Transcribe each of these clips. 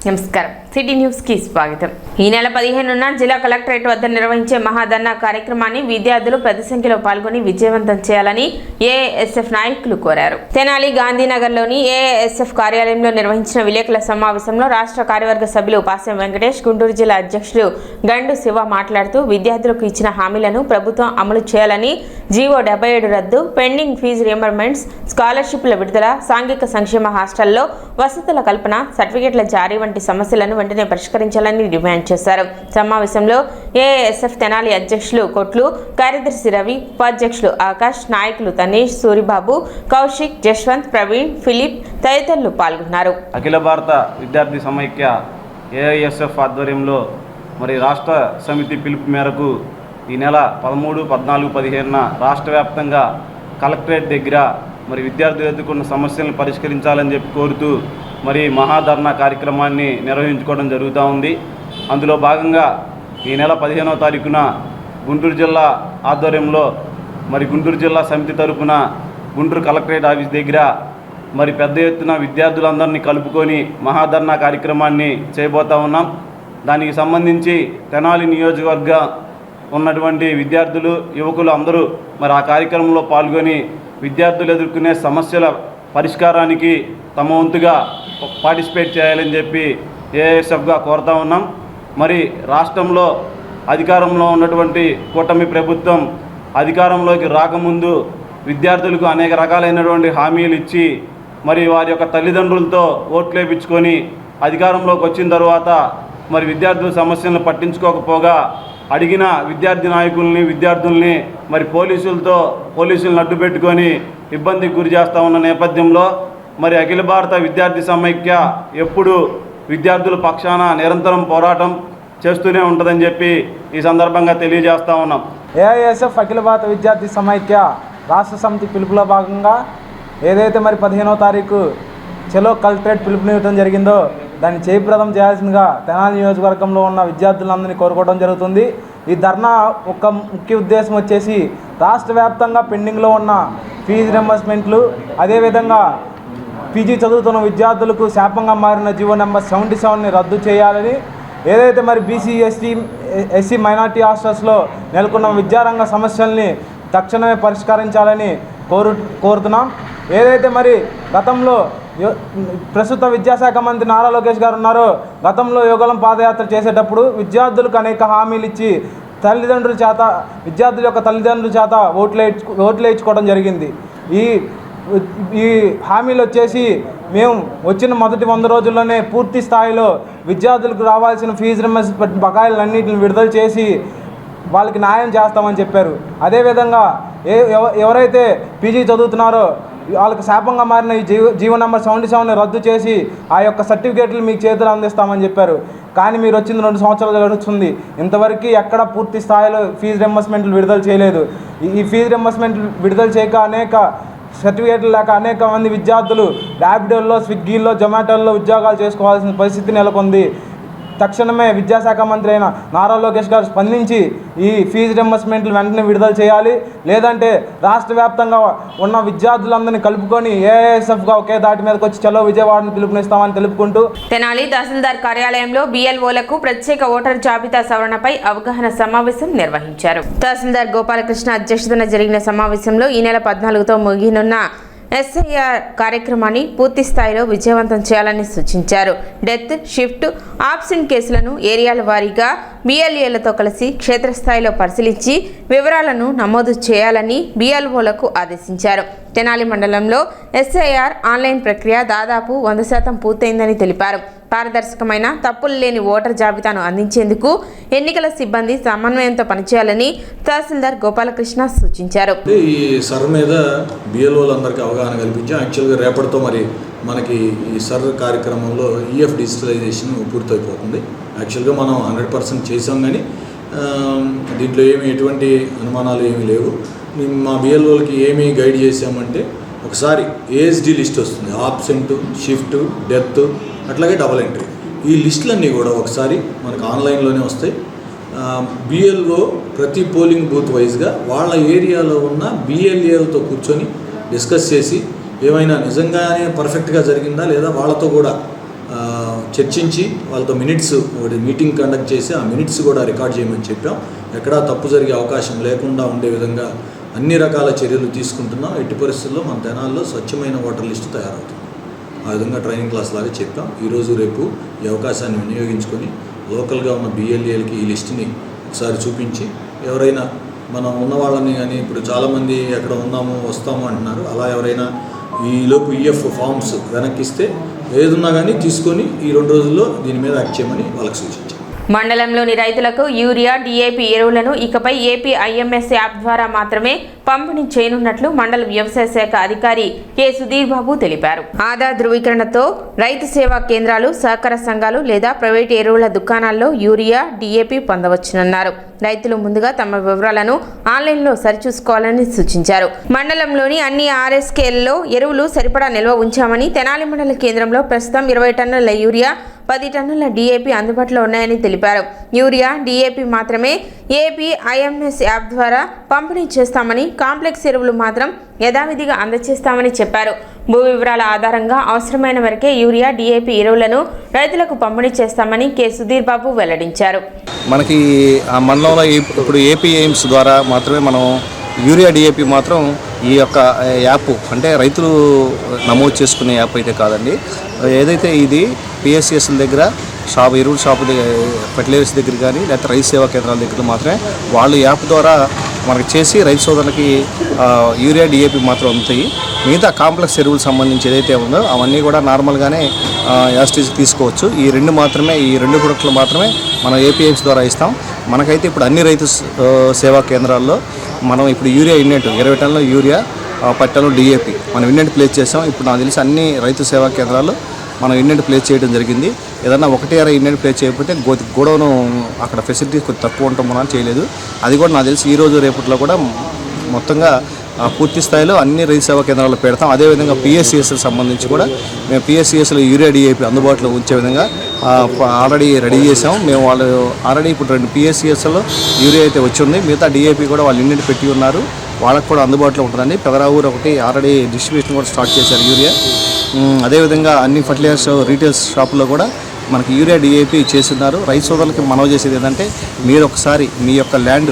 నమస్కారం, city news కి స్వాగతం. ఈ నెల 15న జిల్లా కలెక్టరేట్ వద్ద నిర్వహించే మహాధర్నా కార్యక్రమాన్ని విద్యార్థులు పెద్ద సంఖ్యలో పాల్గొని విజయవంతం చేయాలని ఏఎస్ఎఫ్ నాయకులు కోరారు. తెనాలి గాంధీనగర్లోని ఏఎస్ఎఫ్ కార్యాలయంలో నిర్వహించిన విలేకరుల సమావేశంలో రాష్ట్ర కార్యవర్గ సభ్యులు పాసెం వెంకటేష్, గుంటూరు జిల్లా అధ్యక్షులు గండు శివ మాట్లాడుతూ విద్యార్థులకు ఇచ్చిన హామీలను ప్రభుత్వం అమలు చేయాలని, జీవో 77 రద్దు, పెండింగ్ ఫీజు రియంబర్స్మెంట్స్, స్కాలర్షిప్ల విడుదల, సాంఘిక సంక్షేమ హాస్టల్లో వసతుల కల్పన, సర్టిఫికెట్ల జారీ వంటి సమస్యలను వెంటనే పరిష్కరించాలని డిమాండ్ చేశారు. సమావేశంలో ఏఎస్ఎఫ్ తెనాలి అధ్యక్షులు కొట్లు, కార్యదర్శి రవి, ఉపాధ్యక్షులు ఆకాష్, నాయకులు తనీష్, సూరిబాబు, కౌశిక్, జశ్వంత్, ప్రవీణ్, ఫిలిప్ తదితరులు పాల్గొన్నారు. అఖిల భారత విద్యార్థి సమైక్య ఏఐఎస్ఎఫ్ ఆధ్వర్యంలో రాష్ట్ర సమితి పిలుపు మేరకు ఈ నెల 13, 14, 15న రాష్ట్ర వ్యాప్తంగా కలెక్టరేట్ దగ్గర విద్యార్థులు ఎదుర్కొన్న సమస్యలను పరిష్కరించాలని చెప్పి కోరుతూ మహాధర్నా కార్యక్రమాన్ని నిర్వహించుకోవడం జరుగుతూ ఉంది. అందులో భాగంగా ఈ నెల 15వ తారీఖున గుంటూరు జిల్లా ఆధ్వర్యంలో గుంటూరు జిల్లా సమితి తరపున గుంటూరు కలెక్టరేట్ ఆఫీస్ దగ్గర పెద్ద ఎత్తున విద్యార్థులందరినీ కలుపుకొని మహాధర్నా కార్యక్రమాన్ని చేయబోతూ ఉన్నాం. దానికి సంబంధించి తెనాలి నియోజకవర్గ ఉన్నటువంటి విద్యార్థులు, యువకులు అందరూ ఆ కార్యక్రమంలో పాల్గొని విద్యార్థులు ఎదుర్కొనే సమస్యల పరిష్కారానికి తమ వంతుగా పార్టిసిపేట్ చేయాలని చెప్పి ఏఎస్ఎఫ్గా కోరుతా ఉన్నాం. రాష్ట్రంలో అధికారంలో ఉన్నటువంటి కూటమి ప్రభుత్వం అధికారంలోకి రాకముందు విద్యార్థులకు అనేక రకాలైనటువంటి హామీలు ఇచ్చి వారి యొక్క తల్లిదండ్రులతో ఓట్లు వేయించుకొని అధికారంలోకి వచ్చిన తర్వాత విద్యార్థుల సమస్యలను పట్టించుకోకపోగా అడిగిన విద్యార్థి నాయకుల్ని, విద్యార్థుల్ని పోలీసులను అడ్డు పెట్టుకొని ఇబ్బందికి గురి చేస్తూ ఉన్న నేపథ్యంలో అఖిల భారత విద్యార్థి సమైక్య ఎప్పుడు విద్యార్థుల పక్షాన నిరంతరం పోరాటం చేస్తూనే ఉంటుందని చెప్పి ఈ సందర్భంగా తెలియజేస్తూ ఉన్నాం. ఏఐఎస్ఎఫ్ అఖిల భారత విద్యార్థి సమైక్య రాష్ట్ర సమితి పిలుపులో భాగంగా ఏదైతే 15వ తారీఖు చలో కలెక్టరేట్ పిలుపునివ్వడం జరిగిందో దాన్ని జయప్రదం చేయాల్సిందిగా తెనాలి నియోజకవర్గంలో ఉన్న విద్యార్థులందరినీ కోరుకోవడం జరుగుతుంది. ఈ ధర్నా ఒక ముఖ్య ఉద్దేశం వచ్చేసి రాష్ట్ర వ్యాప్తంగా పెండింగ్లో ఉన్న ఫీజు రింబర్స్మెంట్లు, అదేవిధంగా పీజీ చదువుతున్న విద్యార్థులకు శాపంగా మారిన జీవో నెంబర్ 77ని రద్దు చేయాలని, ఏదైతే బీసీ, ఎస్సీ మైనార్టీ హాస్టల్స్లో నెలకొన్న విద్యారంగ సమస్యల్ని తక్షణమే పరిష్కరించాలని కోరుతున్నాం. ఏదైతే గతంలో ప్రస్తుత విద్యాశాఖ మంత్రి నారా లోకేష్ గారు ఉన్నారో, గతంలో యుగళం పాదయాత్ర చేసేటప్పుడు విద్యార్థులకు అనేక హామీలు ఇచ్చి విద్యార్థుల యొక్క తల్లిదండ్రుల చేత ఓట్లు వేయించుకోవడం జరిగింది. ఈ హామీలు వచ్చేసి మేము వచ్చిన మొదటి 100 రోజుల్లోనే పూర్తి స్థాయిలో విద్యార్థులకు రావాల్సిన ఫీజు రింబర్స్మెంట్ బకాయిలన్నింటిని విడుదల చేసి వాళ్ళకి న్యాయం చేస్తామని చెప్పారు. అదేవిధంగా ఎవరైతే పీజీ చదువుతున్నారో వాళ్ళకి శాపంగా మారిన ఈ జీవో నెంబర్ 77ని రద్దు చేసి ఆ యొక్క సర్టిఫికేట్లు మీకు చేతులు అందిస్తామని చెప్పారు. కానీ మీరు వచ్చింది 2 సంవత్సరాలు గడుస్తుంది, ఇంతవరకు ఎక్కడ పూర్తి స్థాయిలో ఫీజు రింబర్స్మెంట్లు విడుదల చేయలేదు. ఈ ఫీజు రింబర్స్మెంట్లు విడుదల చేయక అనేక సర్టిఫికేట్లు లేక అనేక మంది విద్యార్థులు ర్యాపిడోల్లో, స్విగ్గీల్లో, జొమాటోల్లో ఉద్యోగాలు చేసుకోవాల్సిన పరిస్థితి నెలకొంది. తక్షణమే విద్యాశాఖ మంత్రి అయిన నారా లోకేష్ గారు స్పందించి ఈ ఫీజు రింబర్స్మెంట్లు వెంటనే విడుదల చేయాలి. లేదంటే రాష్ట్ర వ్యాప్తంగా ఉన్న విద్యార్థులందరినీ కలుపుకొని ఏఐఎస్ఎఫ్గా ఒకే దాటి మీదకి వచ్చి చలో విజయవాడను పిలుపునిస్తామని తెలుపుకుంటూ తెనాలి తహసీల్దార్ కార్యాలయంలో బిఎల్ఓలకు ప్రత్యేక ఓటర్ జాబితా సవరణపై అవగాహన సమావేశం నిర్వహించారు. తహసీల్దార్ గోపాలకృష్ణ అధ్యక్షతన జరిగిన సమావేశంలో ఈ నెల 14తో ముగినున్న ఎస్ఐఆర్ కార్యక్రమాన్ని పూర్తి స్థాయిలో విజయవంతం చేయాలని సూచించారు. డెత్, షిఫ్ట్, ఆబ్సెంట్ కేసులను ఏరియాల వారీగా బిఎల్ఏలతో కలిసి క్షేత్రస్థాయిలో పరిశీలించి వివరాలను నమోదు చేయాలని బిఎల్ఓలకు ఆదేశించారు. తెనాలి మండలంలో ఎస్ఐఆర్ ఆన్లైన్ ప్రక్రియ దాదాపు 100% పూర్తయిందని తెలిపారు. పారదర్శకమైన, తప్పులు లేని ఓటర్ జాబితాను అందించేందుకు ఎన్నికల సిబ్బంది సమన్వయంతో పనిచేయాలని తహసీల్దార్ గోపాలకృష్ణ సూచించారు. ఈ సర్ మీద బిఎల్ఓలందరికీ అవగాహన కల్పించాం. యాక్చువల్గా రేపటితో మనకి ఈ సర్ కార్యక్రమంలో ఈఎఫ్ డిజిటలైజేషన్ పూర్తయిపోతుంది. యాక్చువల్గా మనం 100% చేసాం, కానీ దీంట్లో ఎటువంటి అనుమానాలు ఏమీ లేవు. మా బిఎల్ఓలకి ఏమి గైడ్ చేసామంటే, ఒకసారి ఏఎస్డి లిస్ట్ వస్తుంది, ఆబ్సెంట్, షిఫ్ట్, డెత్, అట్లాగే డబల్ ఎంట్రీ. ఈ లిస్టులన్నీ కూడా ఒకసారి మనకు ఆన్లైన్లోనే వస్తాయి. బిఎల్ఓ ప్రతి పోలింగ్ బూత్ వైజ్గా వాళ్ళ ఏరియాలో ఉన్న బిఎల్ఏలతో కూర్చొని డిస్కస్ చేసి ఏమైనా నిజంగానే పర్ఫెక్ట్గా జరిగిందా లేదా వాళ్ళతో కూడా చర్చించి వాళ్ళతో మినిట్స్ ఒకటి మీటింగ్ కండక్ట్ చేసి ఆ మినిట్స్ కూడా రికార్డ్ చేయమని చెప్పాం. ఎక్కడా తప్పు జరిగే అవకాశం లేకుండా ఉండే విధంగా అన్ని రకాల చర్యలు తీసుకుంటున్నాం. ఎట్టి పరిస్థితుల్లో మన తెనాల్లో స్వచ్ఛమైన ఓటర్ లిస్టు తయారవుతుంది. ఆ విధంగా ట్రైనింగ్ క్లాస్ లాగా చెప్పాం. ఈరోజు రేపు ఈ అవకాశాన్ని వినియోగించుకొని లోకల్గా ఉన్న బిఎల్ఏలకి ఈ లిస్టుని ఒకసారి చూపించి ఎవరైనా మనం ఉన్న వాళ్ళని కానీ ఇప్పుడు చాలామంది ఎక్కడ ఉన్నాము వస్తాము అంటున్నారు, అలా ఎవరైనా ఈలోపు ఈఎఫ్ ఫామ్స్ వెనక్కిస్తే ఏదున్నా కానీ తీసుకొని ఈ 2 రోజుల్లో దీని మీద యాక్ట్ చేయమని వాళ్ళకి సూచించాం. మండలంలోని రైతులకు యూరియా, డిఏపి ఎరువులను ఇకపై ఏపీ ఐఎంఎస్ యాప్ ద్వారా మాత్రమే పంపిణీ చేయనున్నట్లు మండల వ్యవసాయ శాఖ అధికారి కె సుధీర్ బాబు తెలిపారు. ఆధార్ ధృవీకరణతో రైతు సేవా కేంద్రాలు, సహకార సంఘాలు లేదా ప్రైవేటు ఎరువుల దుకాణాల్లో యూరియా, డిఏపి పొందవచ్చునన్నారు. రైతులు ముందుగా తమ వివరాలను ఆన్లైన్లో సరిచూసుకోవాలని సూచించారు. మండలంలోని అన్ని ఆర్ఎస్కేల్లో ఎరువులు సరిపడా నిల్వ ఉంచామని, తెనాలి మండల కేంద్రంలో ప్రస్తుతం 20 టన్నుల యూరియా, 10 టన్నుల డిఏపి అందుబాటులో ఉన్నాయని తెలిపారు. యూరియా, డిఏపి మాత్రమే ఏపీ ఐఎంఎస్ యాప్ ద్వారా పంపిణీ చేస్తామని, కాంప్లెక్స్ ఎరువులు మాత్రం యథావిధిగా అందజేస్తామని చెప్పారు. భూ వివరాల ఆధారంగా అవసరమైన వరకే యూరియా, డిఏపి ఎరువులను రైతులకు పంపిణీ చేస్తామని కె సుధీర్ బాబు వెల్లడించారు. మనకి ఆ మండలంలో ఇప్పుడు ఏపీ ఎయిమ్స్ ద్వారా మాత్రమే మనం యూరియా, డిఏపి మాత్రం ఈ యొక్క యాప్ అంటే రైతులు నమోదు చేసుకునే యాప్ అయితే కాదండి. ఏదైతే ఇది పిఎస్సిఎస్ల దగ్గర ఎరువుల షాపు దగ్గర, ఫెర్టిలైజర్స్ దగ్గర కానీ లేకపోతే రైతు సేవా కేంద్రాల దగ్గర మాత్రమే వాళ్ళు యాప్ ద్వారా మనకి చేసి రైతు సోదరులకి యూరియా, డిఏపి మాత్రం అందుతాయి. మిగతా కాంప్లెక్స్ ఎరువులు సంబంధించి ఏదైతే ఉందో అవన్నీ కూడా నార్మల్గానే యాస్టీజ్ తీసుకోవచ్చు. ఈ 2 మాత్రమే, ఈ 2 ప్రొడక్ట్లు మాత్రమే మనం ఏపీఎంస్ ద్వారా ఇస్తాం. మనకైతే ఇప్పుడు అన్ని రైతు సేవా కేంద్రాల్లో మనం ఇప్పుడు యూరియా ఇన్నెట్ 20 టన్నుల యూరియా, 10 టన్నుల డిఏపి మనం ఇన్నెట్ ప్లేస్ చేసాం. ఇప్పుడు నాకు తెలిసి అన్ని రైతు సేవా కేంద్రాల్లో మనం ఇన్నెట్ ప్లేస్ చేయడం జరిగింది. ఏదన్నా 1-2 ఇన్నెట్ ప్లేస్ చేయకపోతే గోడౌను అక్కడ ఫెసిలిటీస్ కొద్దిగా తక్కువ ఉండటం మనం చేయలేదు. అది కూడా నాకు తెలిసి ఈరోజు రేపట్లో కూడా మొత్తంగా పూర్తి స్థాయిలో అన్ని రైతు సేవా కేంద్రాల్లో పెడతాం. అదేవిధంగా పిఎస్సిఎస్కి సంబంధించి కూడా మేము పిఎస్సిఎస్లో యూరియా, డిఏపి అందుబాటులో ఉంచే విధంగా ఆల్రెడీ రెడీ చేసాం. మేము వాళ్ళు ఆల్రెడీ ఇప్పుడు 2 పిఎస్సిఎస్లో యూరియా అయితే వచ్చింది. మిగతా డిఏపి కూడా వాళ్ళు ఇన్నెట్ పెట్టి ఉన్నారు, వాళ్ళకు కూడా అందుబాటులో ఉంటుందండి. పెదరావూరు ఒకటి ఆల్రెడీ డిస్ట్రిబ్యూషన్ కూడా స్టార్ట్ చేశారు యూరియా. అదేవిధంగా అన్ని ఫర్టిలైజర్స్ రీటైల్ షాపుల్లో కూడా మనకి యూరియా, డిఏపి చేస్తున్నారు. రైతు సోదరులకి మనం చేసేది ఏంటంటే మీరు ఒకసారి మీ యొక్క ల్యాండ్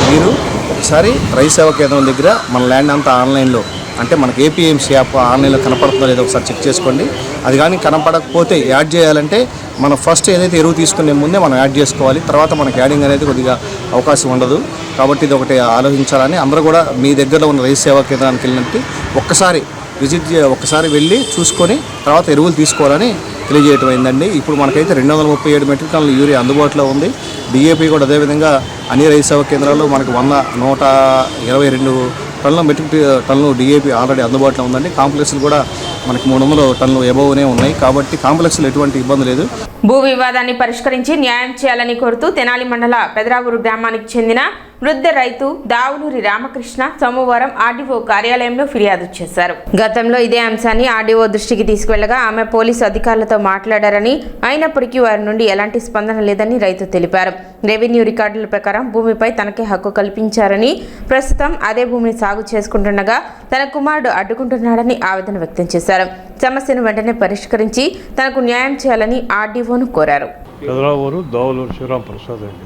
మీరు ఒకసారి రైతు సేవా కేంద్రం దగ్గర మన ల్యాండ్ అంతా ఆన్లైన్లో అంటే మనకి ఏపీఎంసీ యాప్ ఆన్లైన్లో కనపడుతుందో లేదో ఒకసారి చెక్ చేసుకోండి. అది కానీ కనపడకపోతే యాడ్ చేయాలంటే మనం ఫస్ట్ ఏదైతే ఎరువు తీసుకునే ముందే మనం యాడ్ చేసుకోవాలి. తర్వాత మనకి యాడింగ్ అనేది కొద్దిగా అవకాశం ఉండదు. కాబట్టి ఇది ఒకటి ఆలోచించాలని అందరూ కూడా మీ దగ్గరలో ఉన్న రైతు సేవా కేంద్రానికి వెళ్ళినట్టు ఒక్కసారి వెళ్ళి చూసుకొని తర్వాత ఎరువులు తీసుకోవాలని తెలియజేయటం అయిందండి. ఇప్పుడు మనకైతే 237 మెట్రిక్ టన్నుల యూరియా అందుబాటులో ఉంది. డిఏపి కూడా అదేవిధంగా అన్ని రైతు సేవా కేంద్రాల్లో మనకు 122 టన్నుల మెట్రిక్ టన్నులు డిఏపి ఆల్రెడీ అందుబాటులో ఉందండి. కాంప్లెక్స్లు కూడా మనకి 300 టన్నులు ఎబోవ్నే ఉన్నాయి. కాబట్టి కాంప్లెక్స్లో ఎటువంటి ఇబ్బంది లేదు. భూ వివాదాన్ని పరిష్కరించి న్యాయం చేయాలని కోరుతూ తెనాలి మండల పెదరావూరు గ్రామానికి చెందిన వృద్ధ రైతు దావులూరి రామకృష్ణ సోమవారం ఆర్డీఓ కార్యాలయంలో ఫిర్యాదు చేశారు. గతంలో ఇదే అంశాన్ని ఆర్డీఓ దృష్టికి తీసుకువెళ్లగా ఆమె పోలీసు అధికారులతో మాట్లాడారని, అయినప్పటికీ వారి నుండి ఎలాంటి స్పందన లేదని రైతు తెలిపారు. రెవెన్యూ రికార్డుల ప్రకారం భూమిపై తనకే హక్కు కల్పించారని, ప్రస్తుతం అదే భూమిని సాగు చేసుకుంటుండగా తన కుమారుడు అడ్డుకుంటున్నాడని ఆవేదన వ్యక్తం చేశారు. సమస్యను వెంటనే పరిష్కరించి తనకు న్యాయం చేయాలని ఆర్డీఓను కోరారు. పెదరావూరు దావులూరు శ్రీరాంప్రసాద్ అండి.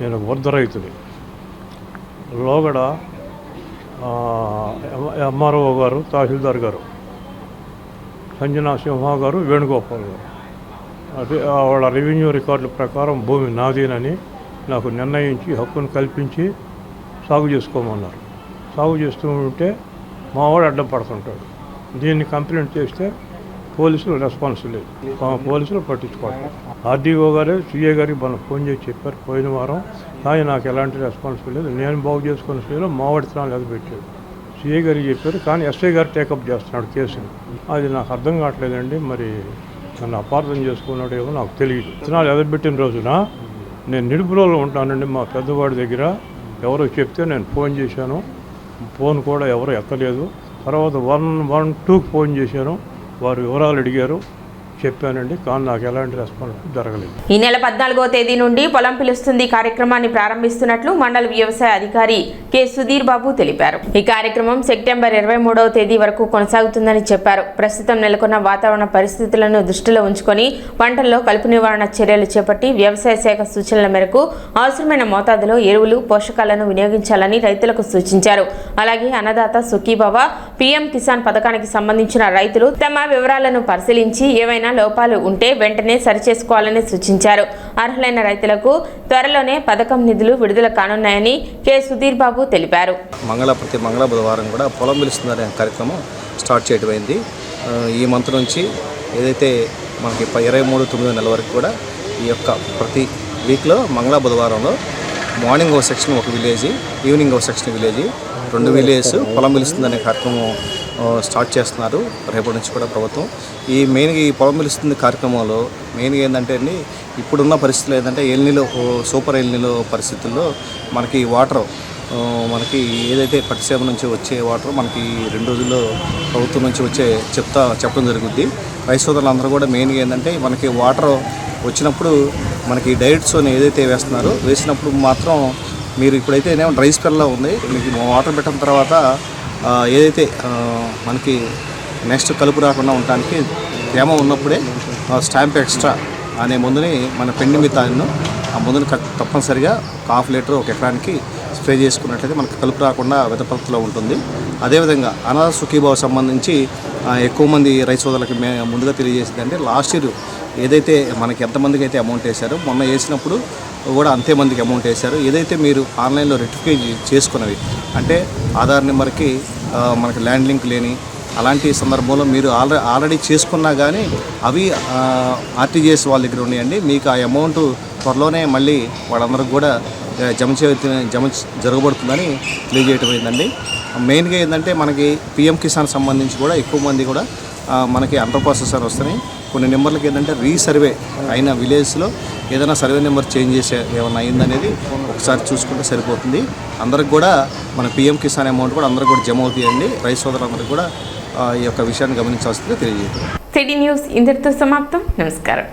నేను వృద్ధ రైతుని. లోగడ ఎంఆర్ఓ గారు, తహసీల్దార్ గారు, సంజనా సింహ గారు, వేణుగోపాల్ గారు అదే వాళ్ళ రెవెన్యూ రికార్డుల ప్రకారం భూమి నాదేనని నాకు నిర్ణయించి హక్కును కల్పించి సాగు చేసుకోమన్నారు. సాగు చేస్తూ ఉంటే మావాడు అడ్డం పడుతుంటాడు. దీన్ని కంప్లైంట్ చేస్తే పోలీసులు రెస్పాన్స్ లేదు, పోలీసులు పట్టించుకోవట్లేదు. ఆర్డీఓ గారే సిఏ గారికి మనం ఫోన్ చేసి చెప్పారు పోయిన వారం, కానీ నాకు ఎలాంటి రెస్పాన్స్ లేదు. నేను బాగు చేసుకున్న స్టేలో మావాడితనాలు ఎదపెట్టాడు. సిఏ గారికి చెప్పారు, కానీ ఎస్ఐ గారు టేకప్ చేస్తున్నాడు కేసుని. అది నాకు అర్థం కావట్లేదండి. మరి నన్ను అపార్థం చేసుకున్నాడేమో నాకు తెలియదు. విత్తనాలు ఎదపెట్టిన రోజున నేను నిడుపులో ఉంటానండి మా పెద్దవాడి దగ్గర. ఎవరో చెప్తే నేను ఫోన్ చేశాను, ఫోన్ కూడా ఎవరు ఎత్తలేదు. తర్వాత 112కి ఫోన్ చేశాను, వారు వివరాలు అడిగారు. చెప్పానండి, కానీ నాకు ఎలాంటి రెస్పాన్స్ జరగలేదు. ఈ నెల 14వ తేదీ నుండి పొలం పిలుస్తుంది కార్యక్రమాన్ని ప్రారంభిస్తున్నట్లు మండల వ్యవసాయ అధికారి కె సుధీర్ బాబు తెలిపారు. ఈ కార్యక్రమం సెప్టెంబర్ 23వ తేదీ వరకు కొనసాగుతుందని చెప్పారు. ప్రస్తుతం నెలకొన్న వాతావరణ పరిస్థితులను దృష్టిలో ఉంచుకొని పంటల్లో కలుపు నివారణ చర్యలు చేపట్టి వ్యవసాయ శాఖ సూచనల మేరకు అవసరమైన మోతాదులో ఎరువులు, పోషకాలను వినియోగించాలని రైతులకు సూచించారు. అలాగే అన్నదాత సుఖీభవ, పీఎం కిసాన్ పథకానికి సంబంధించిన రైతులు తమ వివరాలను పరిశీలించి ఏవైనా లోపాలు ఉంటే వెంటనే సరిచేసుకోవాలని సూచించారు. అర్హులైన రైతులకు త్వరలోనే పథకం నిధులు విడుదల కానున్నాయని కె సుధీర్ బాబు తెలిపారు. ప్రతి మంగళ బుధవారం కూడా పొలం పిలుస్తుందనే కార్యక్రమం స్టార్ట్ చేయడమైంది. ఈ మంత్ నుంచి ఏదైతే మనకి 23/9 నెల వరకు కూడా ఈ యొక్క ప్రతి వీక్లో మంగళ బుధవారంలో మార్నింగ్ ఒక సెక్షన్ ఒక విలేజ్, ఈవినింగ్ ఒక సెక్షన్ విలేజ్, 2 విలేజెస్ పొలం పిలుస్తుందనే కార్యక్రమం స్టార్ట్ చేస్తున్నారు రేపటి నుంచి కూడా ప్రభుత్వం. మెయిన్గా ఈ పొలం పిలుస్తుంది కార్యక్రమంలో మెయిన్గా ఏంటంటే అండి, ఇప్పుడున్న పరిస్థితులు ఏంటంటే సూపర్ ఎల్నిలో పరిస్థితుల్లో మనకి వాటర్ మనకి ఏదైతే పట్టిసీమ నుంచి వచ్చే వాటర్ మనకి 2 రోజుల్లో ప్రభుత్వం నుంచి చెప్పడం జరుగుద్ది. రైతు సోదరులందరూ కూడా మెయిన్గా ఏంటంటే మనకి వాటర్ వచ్చినప్పుడు మనకి డైరెక్ట్స్ ఏదైతే వేసినప్పుడు మాత్రం మీరు ఇప్పుడైతే డ్రై స్పెల్లో ఉంది, మీకు వాటర్ పెట్టిన తర్వాత ఏదైతే మనకి నెక్స్ట్ కలుపు రాకుండా ఉండడానికి తేమ ఉన్నప్పుడే స్టాంప్ ఎక్స్ట్రా అనే మందుని మన పెండి మితాను ఆ మందుని తప్పనిసరిగా 1/2 లీటర్ ఒక ఎకరానికి స్ప్రే చేసుకున్నట్లయితే మనకు కలుపు రాకుండా వెదపత్తులో ఉంటుంది. అదేవిధంగా అనాథ సుఖీభావ సంబంధించి ఎక్కువ మంది రైతు సోదరులకి ముందుగా తెలియజేసింది అంటే లాస్ట్ ఇయర్ ఏదైతే మనకి ఎంతమందికి అయితే అమౌంట్ వేశారో మొన్న వేసినప్పుడు కూడా అంతే మందికి అమౌంట్ వేశారు. ఏదైతే మీరు ఆన్లైన్లో రెక్టిఫై చేసుకున్నవి అంటే ఆధార్ నెంబర్కి మనకి ల్యాండ్ లింక్ లేని అలాంటి సందర్భంలో మీరు ఆల్రెడీ చేసుకున్నా కానీ అవి ఆర్టీజీఎస్ వాళ్ళ దగ్గర ఉన్నాయండి. మీకు ఆ అమౌంట్ త్వరలోనే మళ్ళీ వాళ్ళందరికీ కూడా జమ జరగబడుతుందని తెలియజేయటం అయిందండి. మెయిన్గా ఏంటంటే మనకి పీఎం కిసాన్ సంబంధించి కూడా ఎక్కువ మంది కూడా మనకి అండర్ ప్రాసెసర్ వస్తున్నాయి. కొన్ని నెంబర్లకి ఏంటంటే రీసర్వే అయిన విలేజ్లో ఏదైనా సర్వే నెంబర్ చేంజ్ చేసే ఏమైనా అయిందనేది ఒకసారి చూసుకుంటే సరిపోతుంది. అందరికి కూడా మన పీఎం కిసాన్ అమౌంట్ కూడా అందరికి కూడా జమ అవుతాయండి. రైతు సోదరులందరికీ కూడా ఈ యొక్క విషయాన్ని గమనించాల్సిందిగా తెలియజేయండి. సిటీ న్యూస్ ఇంతటితో సమాప్తం. నమస్కారం.